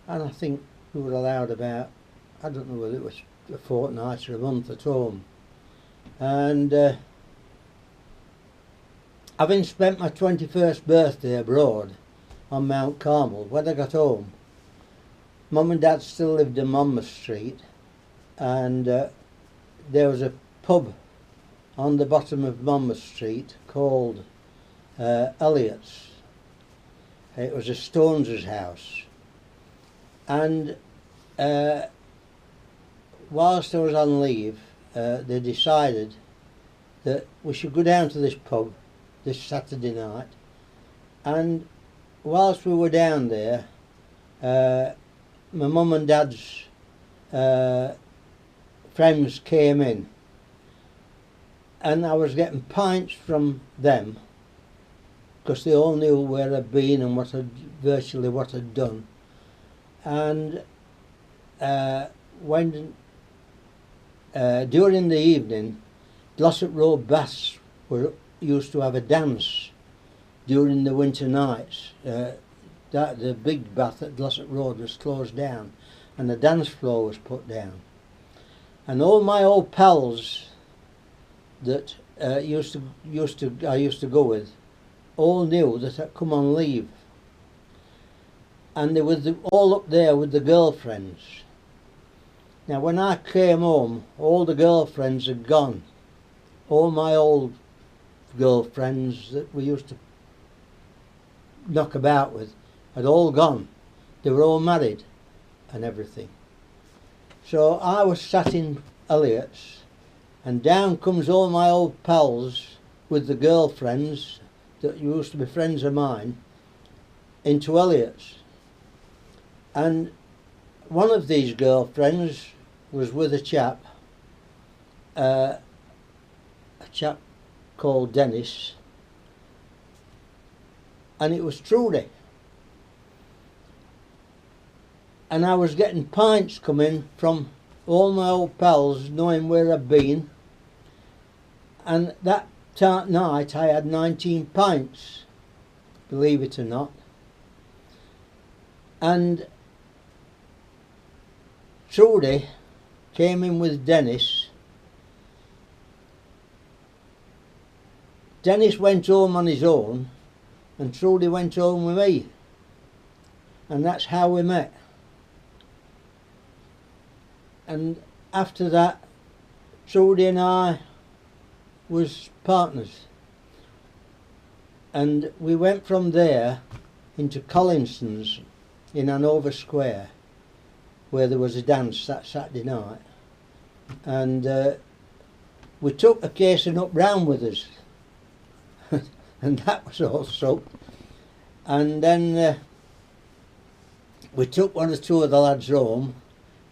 and I think we were allowed about, I don't know whether it was a fortnight or a month at home. And having spent my 21st birthday abroad on Mount Carmel, when I got home, Mum and Dad still lived in Monmouth Street, and there was a pub on the bottom of Monmouth Street called Elliot's. It was a Stones' house, and whilst I was on leave, they decided that we should go down to this pub this Saturday night, and whilst we were down there, my mum and dad's friends came in, and I was getting pints from them because they all knew where I'd been and virtually what I'd done. And when during the evening, Glossop Road Baths used to have a dance during the winter nights. The big bath at Glossop Road was closed down, and the dance floor was put down. And all my old pals that I used to go with all knew that I'd come on leave, and they were all up there with the girlfriends. Now when I came home, all the girlfriends had gone. All my old girlfriends that we used to knock about with had all gone. They were all married and everything. So I was sat in Elliot's, and down comes all my old pals with the girlfriends that used to be friends of mine into Elliot's. And one of these girlfriends was with a chap called Dennis, and it was Trudy. And I was getting pints coming from all my old pals, knowing where I'd been, and that night I had 19 pints, believe it or not. And Trudy came in with Dennis. Dennis went home on his own, and Trudy went home with me, and that's how we met. And after that, Trudy and I was partners, and we went from there into Collinson's in Hanover Square, where there was a dance that Saturday night, and we took a case of nut brown with us. And that was all soaked. And then we took one or two of the lads home,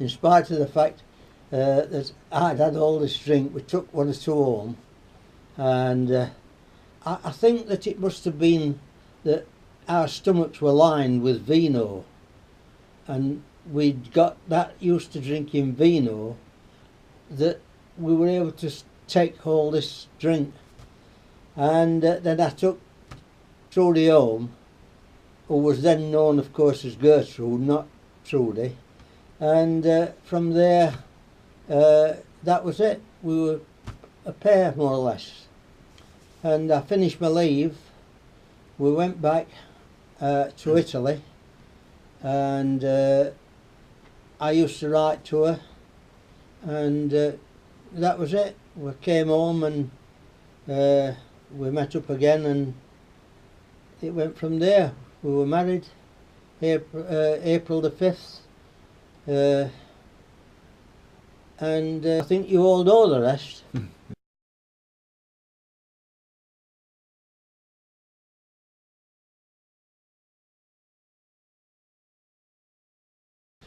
in spite of the fact that I'd had all this drink. We took one or two home, and I think that it must have been that our stomachs were lined with vino, and we'd got that used to drinking vino that we were able to take all this drink. And then I took Trudy home, who was then known of course as Gertrude, not Trudy, and from there that was it. We were a pair more or less, and I finished my leave. We went back to Italy, and I used to write to her, and that was it. We came home, and we met up again, and it went from there. We were married April the 5th, and I think you all know the rest.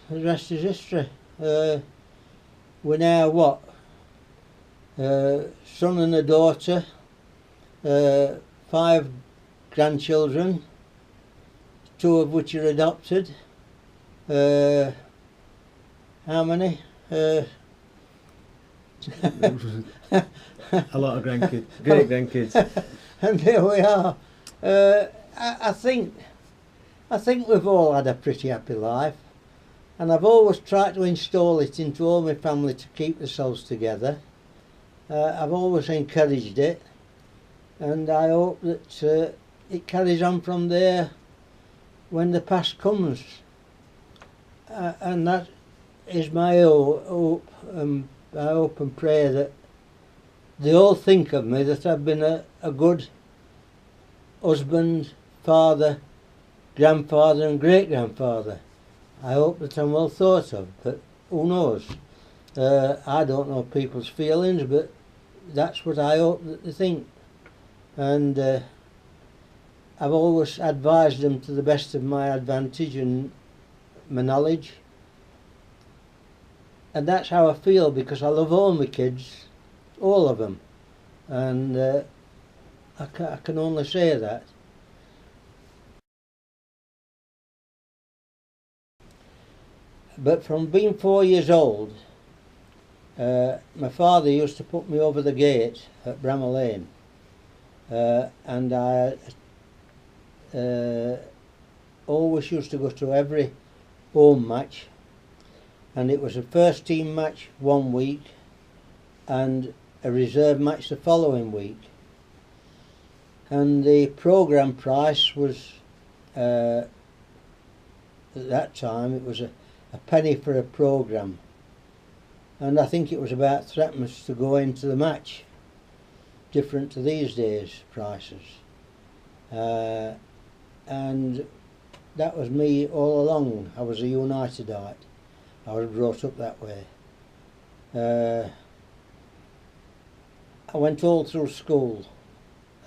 The rest is history. We're now what? Son and a daughter, 5 grandchildren, 2 of which are adopted. How many? A lot of grandkids, great grandkids. And there we are. I think we've all had a pretty happy life. and I've always tried to install it into all my family to keep themselves together. I've always encouraged it, and I hope that it carries on from there when the past comes. And that is my hope. I hope and pray that they all think of me, that I've been a good husband, father, grandfather and great-grandfather. I hope that I'm well thought of, but who knows? I don't know people's feelings, but that's what I hope that they think. And I've always advised them to the best of my advantage and my knowledge. And that's how I feel, because I love all my kids, all of them. And I can only say that. But from being 4 years old, my father used to put me over the gate at Bramall Lane, and I always used to go to every home match, and it was a first team match one week and a reserve match the following week. And the programme price was, at that time, it was a penny for a programme, and I think it was about threepence to go into the match, different to these days prices. And that was me all along. I was a Unitedite. I was brought up that way. I went all through school,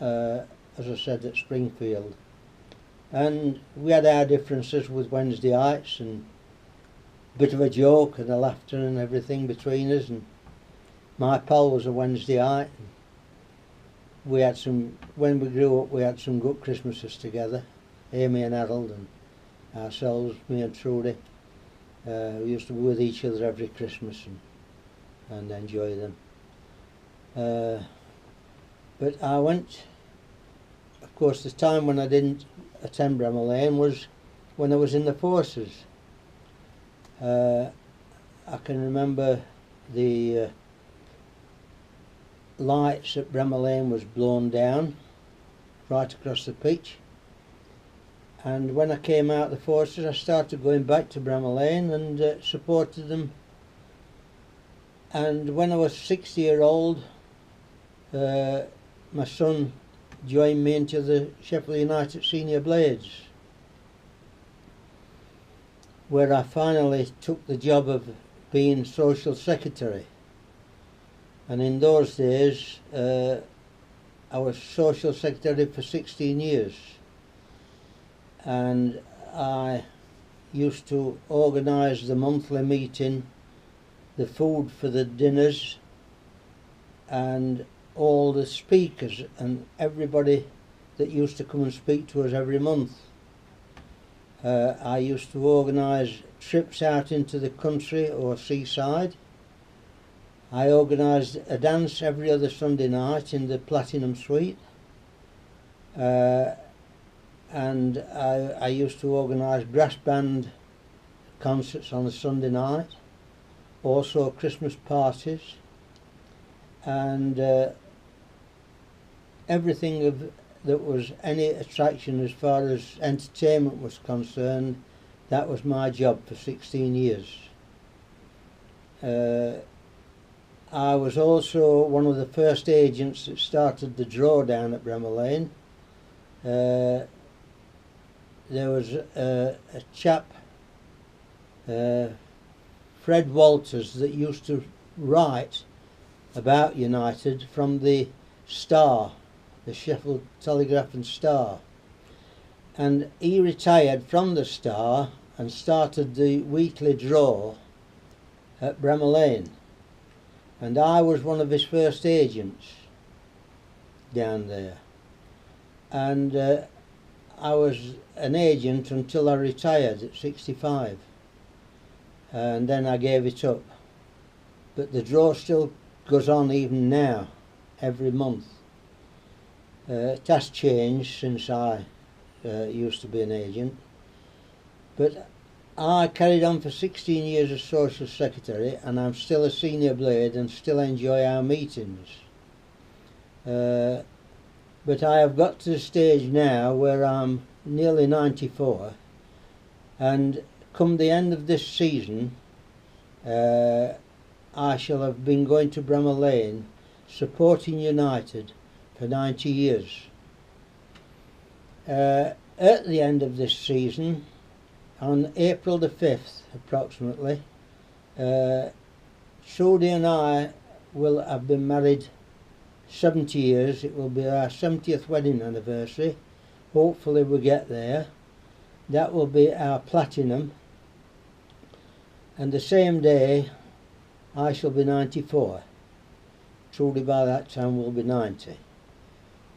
as I said, at Springfield, and we had our differences with Wednesdayites, and bit of a joke and a laughter and everything between us. And my pal was a Wednesdayite. We had some, when we grew up, we had some good Christmases together. Amy and Harold and ourselves, me and Trudy. We used to be with each other every Christmas and enjoy them. But I went, of course, the time when I didn't attend Bramall Lane was when I was in the forces. I can remember the lights at Bramall Lane was blown down right across the pitch, and when I came out of the forces I started going back to Bramall Lane and supported them. And when I was 60-year-old, my son joined me into the Sheffield United Senior Blades, where I finally took the job of being social secretary. And in those days I was social secretary for 16 years, and I used to organise the monthly meeting, the food for the dinners, and all the speakers and everybody that used to come and speak to us every month. I used to organise trips out into the country or seaside. I organised a dance every other Sunday night in the Platinum Suite, and I used to organise brass band concerts on a Sunday night, also Christmas parties, and everything that was any attraction as far as entertainment was concerned. That was my job for 16 years. I was also one of the first agents that started the drawdown at Bramall Lane. There was a chap, Fred Walters, that used to write about United from the Star, the Sheffield Telegraph and Star, and he retired from the Star and started the weekly draw at Bramall Lane, and I was one of his first agents down there, and I was an agent until I retired at 65, and then I gave it up. But the draw still goes on even now, every month. It has changed since I used to be an agent, but I carried on for 16 years as social secretary, and I'm still a senior blade and still enjoy our meetings. But I have got to the stage now where I'm nearly 94, and come the end of this season I shall have been going to Bramall Lane supporting United for 90 years. At the end of this season, on April the 5th approximately, Trudy and I will have been married 70 years. It will be our 70th wedding anniversary. Hopefully we get there. That will be our platinum. And the same day I shall be 94. Trudy by that time will be 90.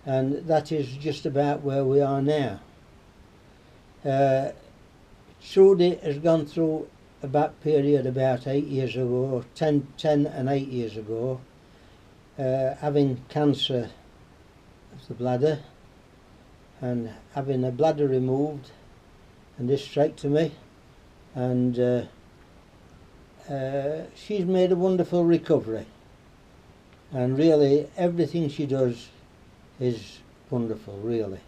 And that is just about where we are now. Trudy has gone through a bad period about 8 years ago, 10 and 8 years ago, having cancer of the bladder and having a bladder removed and hysterectomy, and she's made a wonderful recovery, and really everything she does is wonderful, really.